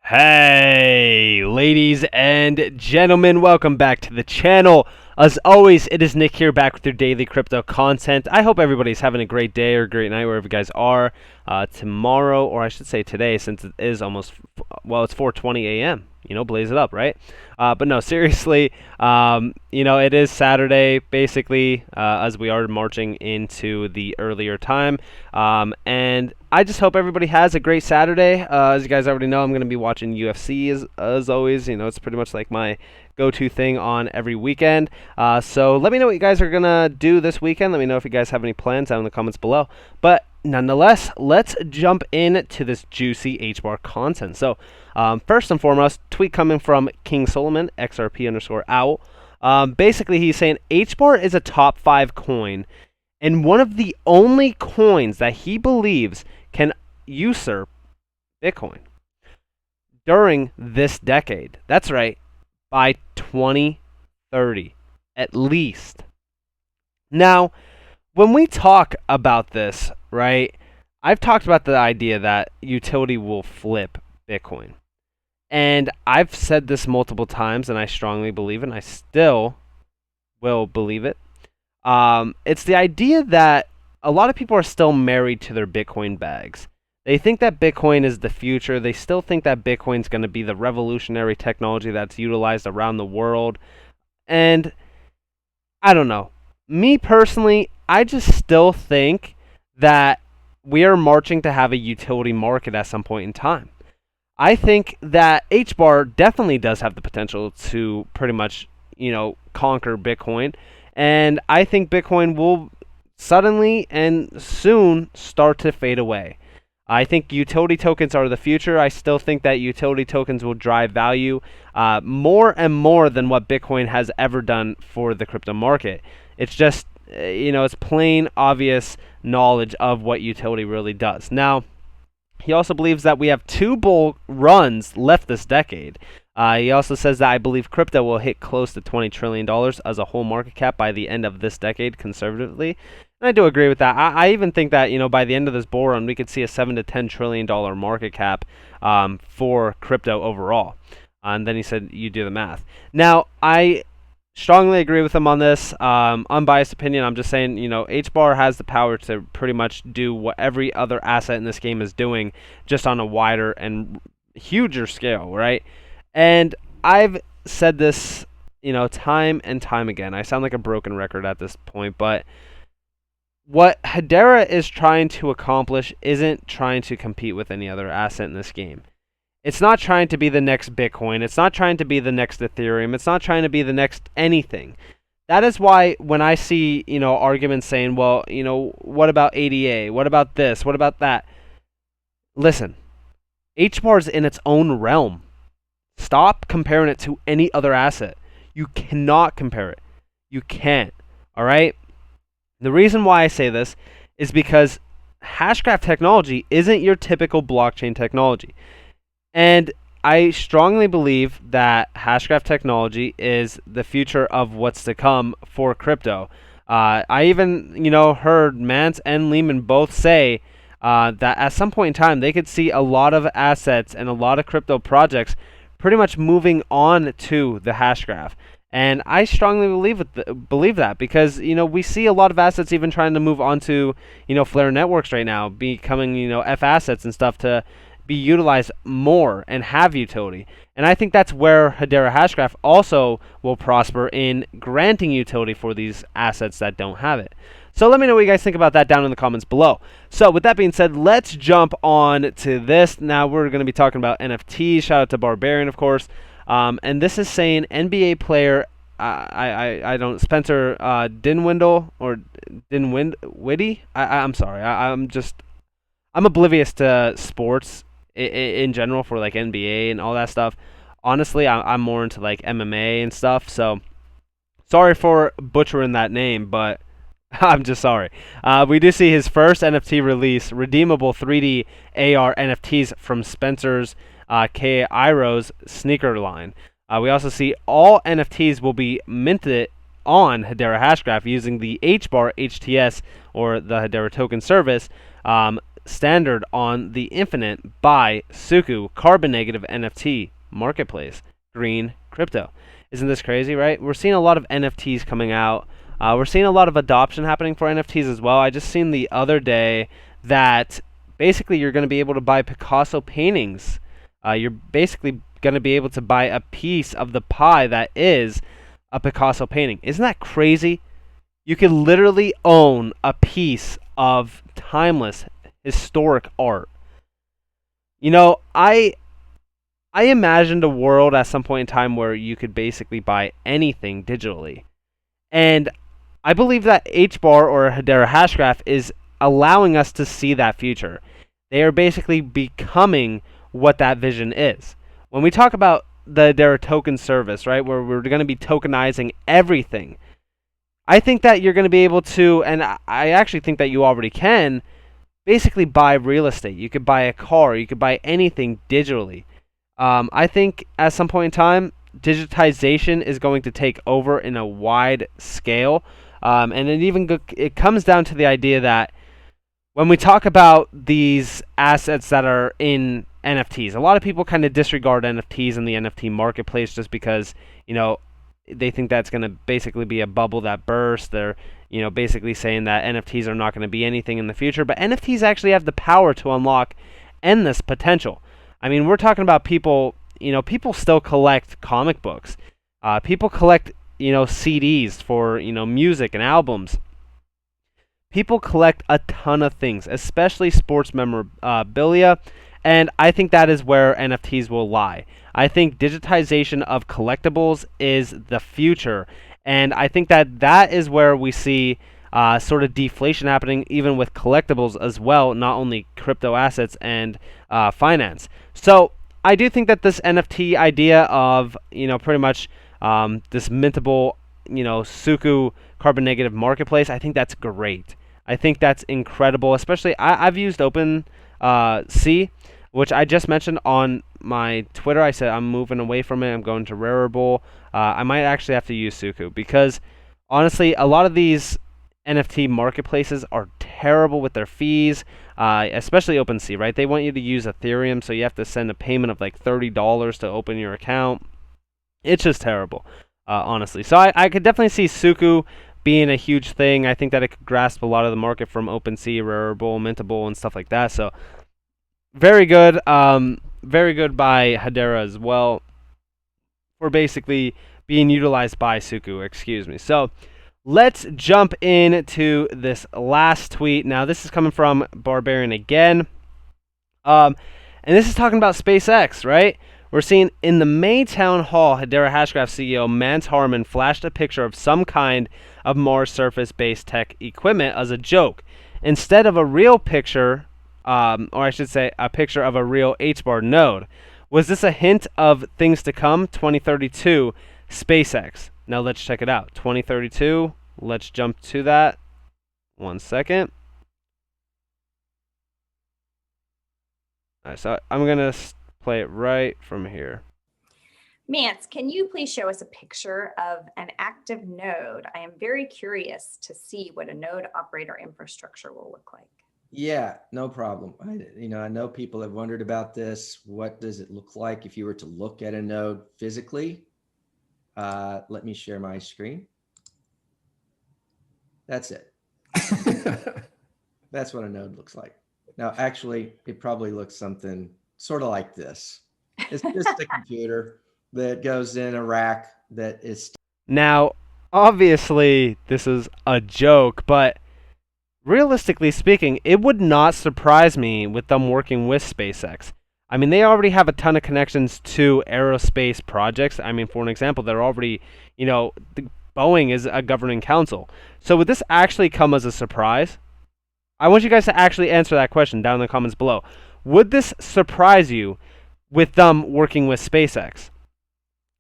Hey, ladies and gentlemen, welcome back to the channel. As always, it is Nick here, back with your daily crypto content. I hope everybody's having a great day or great night wherever you guys are. Tomorrow, or I should say today, since it is almost, well, it's 4:20 a.m. You know, blaze it up, right? But no, seriously, it is Saturday, basically, as we are marching into the earlier time. And I just hope everybody has a great Saturday. As you guys already know, I'm going to be watching UFC as always. You know, it's pretty much like my go-to thing on every weekend. So let me know what you guys are going to do this weekend. Let me know if you guys have any plans down in the comments below. But nonetheless, let's jump into this juicy Hbar content. So first and foremost, tweet coming from King Solomon, XRP_owl. Basically, he's saying Hbar is a top 5 coin and one of the only coins that he believes can usurp Bitcoin during this decade. That's right, by 2030, at least. Now, when we talk about this, right, I've talked about the idea that utility will flip Bitcoin. And I've said this multiple times, and I strongly believe it, and I still will believe it. It's the idea that a lot of people are still married to their Bitcoin bags. They think that Bitcoin is the future. They still think that Bitcoin's going to be the revolutionary technology that's utilized around the world. And I don't know. Me personally, I just still think that we are marching to have a utility market at some point in time. I think that Hbar definitely does have the potential to pretty much, conquer Bitcoin. And I think Bitcoin will suddenly and soon start to fade away. I think utility tokens are the future. I still think that utility tokens will drive value more and more than what Bitcoin has ever done for the crypto market. It's just, it's plain obvious knowledge of what utility really does. Now, he also believes that we have 2 bull runs left this decade. He also says that I believe crypto will hit close to $20 trillion as a whole market cap by the end of this decade, conservatively. And I do agree with that. I even think that, by the end of this bull run, we could see a $7 to $10 trillion market cap for crypto overall. And then he said, you do the math. Now, I strongly agree with him on this. Unbiased opinion, I'm just saying, Hbar has the power to pretty much do what every other asset in this game is doing, just on a wider and huger scale, right? And I've said this, time and time again. I sound like a broken record at this point, but what Hedera is trying to accomplish isn't trying to compete with any other asset in this game. It's not trying to be the next Bitcoin. It's not trying to be the next Ethereum. It's not trying to be the next anything. That is why when I see, arguments saying, well, what about ADA? What about this? What about that? Listen, Hbar's in its own realm. Stop comparing it to any other asset. You cannot compare it. You can't. All right? The reason why I say this is because Hashgraph technology isn't your typical blockchain technology. And I strongly believe that Hashgraph technology is the future of what's to come for crypto. I even, heard Mance and Lehman both say that at some point in time they could see a lot of assets and a lot of crypto projects pretty much moving on to the Hashgraph. And I strongly believe that because, we see a lot of assets even trying to move on to, Flare networks right now, becoming, F assets and stuff to be utilized more and have utility. And I think that's where Hedera Hashgraph also will prosper in granting utility for these assets that don't have it. So let me know what you guys think about that down in the comments below. So with that being said, let's jump on to this. Now we're going to be talking about NFTs. Shout out to Barbarian, of course. And this is saying NBA player, Spencer Dinwiddie or Dinwiddie. I'm sorry. I'm oblivious to sports in general for like NBA and all that stuff. Honestly, I'm more into like MMA and stuff. So sorry for butchering that name, but I'm just sorry. We do see his first NFT release, redeemable 3D AR NFTs from Spencer's K-Iro's sneaker line. We also see all NFTs will be minted on Hedera Hashgraph using the Hbar HTS or the Hedera token service. standard on the infinite by Suku carbon negative NFT marketplace, green crypto. Isn't this crazy, right? We're seeing a lot of NFTs coming out. We're seeing a lot of adoption happening for NFTs as well. I just seen the other day that basically you're going to be able to buy Picasso paintings. You're basically going to be able to buy a piece of the pie that is a Picasso painting. Isn't that crazy? You could literally own a piece of timeless historic art. You know, I imagined a world at some point in time where you could basically buy anything digitally. And I believe that Hbar or Hedera Hashgraph is allowing us to see that future. They are basically becoming what that vision is. When we talk about the Hedera token service, right, where we're going to be tokenizing everything, I think that you're going to be able to, and I actually think that you already can, basically buy real estate. You could buy a car. You could buy anything digitally. I think at some point in time, digitization is going to take over in a wide scale. And it comes down to the idea that when we talk about these assets that are in NFTs, a lot of people kind of disregard NFTs in the NFT marketplace just because, they think that's going to basically be a bubble that bursts. They're, basically saying that NFTs are not going to be anything in the future. But NFTs actually have the power to unlock endless potential. I mean, we're talking about people, people still collect comic books. People collect, CDs for, music and albums. People collect a ton of things, especially sports memorabilia, and I think that is where NFTs will lie. I think digitization of collectibles is the future, and I think that is where we see sort of deflation happening even with collectibles as well, not only crypto assets and finance. So I do think that this NFT idea of, pretty much this mintable, Suku carbon negative marketplace, I think that's great. I think that's incredible, especially I've used Opensea, which I just mentioned on my Twitter. I said I'm moving away from it. I'm going to Rarible. I might actually have to use Suku because honestly, a lot of these NFT marketplaces are terrible with their fees, especially Opensea, right? They want you to use Ethereum, so you have to send a payment of like $30 to open your account. It's just terrible, honestly. So I could definitely see Suku being a huge thing. I think that it could grasp a lot of the market from Opensea, Rarible, Mintable, and stuff like that. So very good. Very good by Hedera as well for basically being utilized by Suku. Excuse me. So let's jump into this last tweet. Now, this is coming from Barbarian again. And this is talking about SpaceX, right? We're seeing in the May town hall, Hedera Hashgraph CEO Mance Harmon flashed a picture of some kind of Mars surface-based tech equipment as a joke. Instead of a real picture, or I should say a picture of a real Hbar node. Was this a hint of things to come? 2032, SpaceX. Now let's check it out. 2032, let's jump to that. 1 second. All right, so I'm going to play it right from here. Mance, can you please show us a picture of an active node? I am very curious to see what a node operator infrastructure will look like. Yeah, no problem. I know people have wondered about this. What does it look like if you were to look at a node physically? Let me share my screen. That's it. That's what a node looks like. Now, actually, it probably looks something sort of like this. It's just a computer that goes in a rack that is. Now, obviously, this is a joke, but realistically speaking, it would not surprise me with them working with SpaceX. I mean, they already have a ton of connections to aerospace projects. I mean, for an example, they're already, Boeing is a governing council. So would this actually come as a surprise? I want you guys to actually answer that question down in the comments below. Would this surprise you with them working with SpaceX?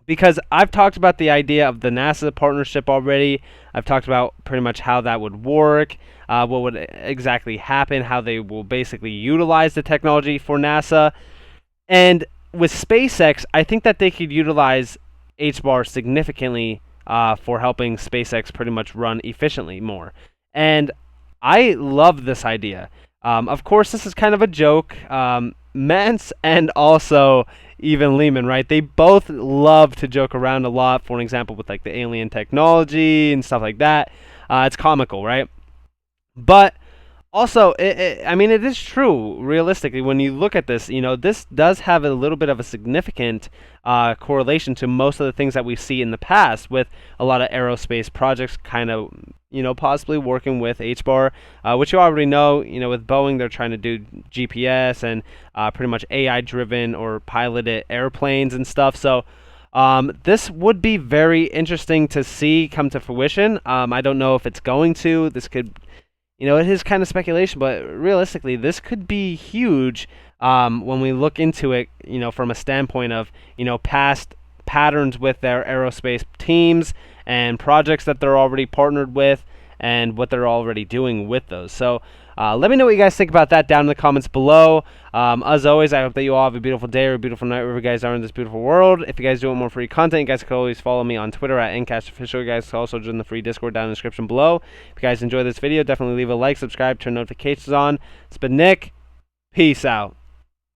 Because I've talked about the idea of the NASA partnership already. I've talked about pretty much how that would work, what would exactly happen, how they will basically utilize the technology for NASA. And with SpaceX, I think that they could utilize Hbar significantly for helping SpaceX pretty much run efficiently more. And I love this idea. Of course, this is kind of a joke. Mance and also even Lehman, right? They both love to joke around a lot. For an example, with like the alien technology and stuff like that. It's comical, right? But also, I mean, it is true, realistically, when you look at this, this does have a little bit of a significant correlation to most of the things that we see in the past with a lot of aerospace projects kind of, possibly working with Hbar, which you already know, with Boeing, they're trying to do GPS and pretty much AI-driven or piloted airplanes and stuff. So this would be very interesting to see come to fruition. I don't know if it's going to. This could it is kind of speculation, but realistically, this could be huge when we look into it, from a standpoint of, past patterns with their aerospace teams and projects that they're already partnered with and what they're already doing with those. So let me know what you guys think about that down in the comments below. As always, I hope that you all have a beautiful day or a beautiful night wherever you guys are in this beautiful world. If you guys do want more free content, you guys can always follow me on Twitter at NCashOfficial. You guys can also join the free Discord down in the description below. If you guys enjoyed this video, definitely leave a like, subscribe, turn notifications on. It's been Nick. Peace out.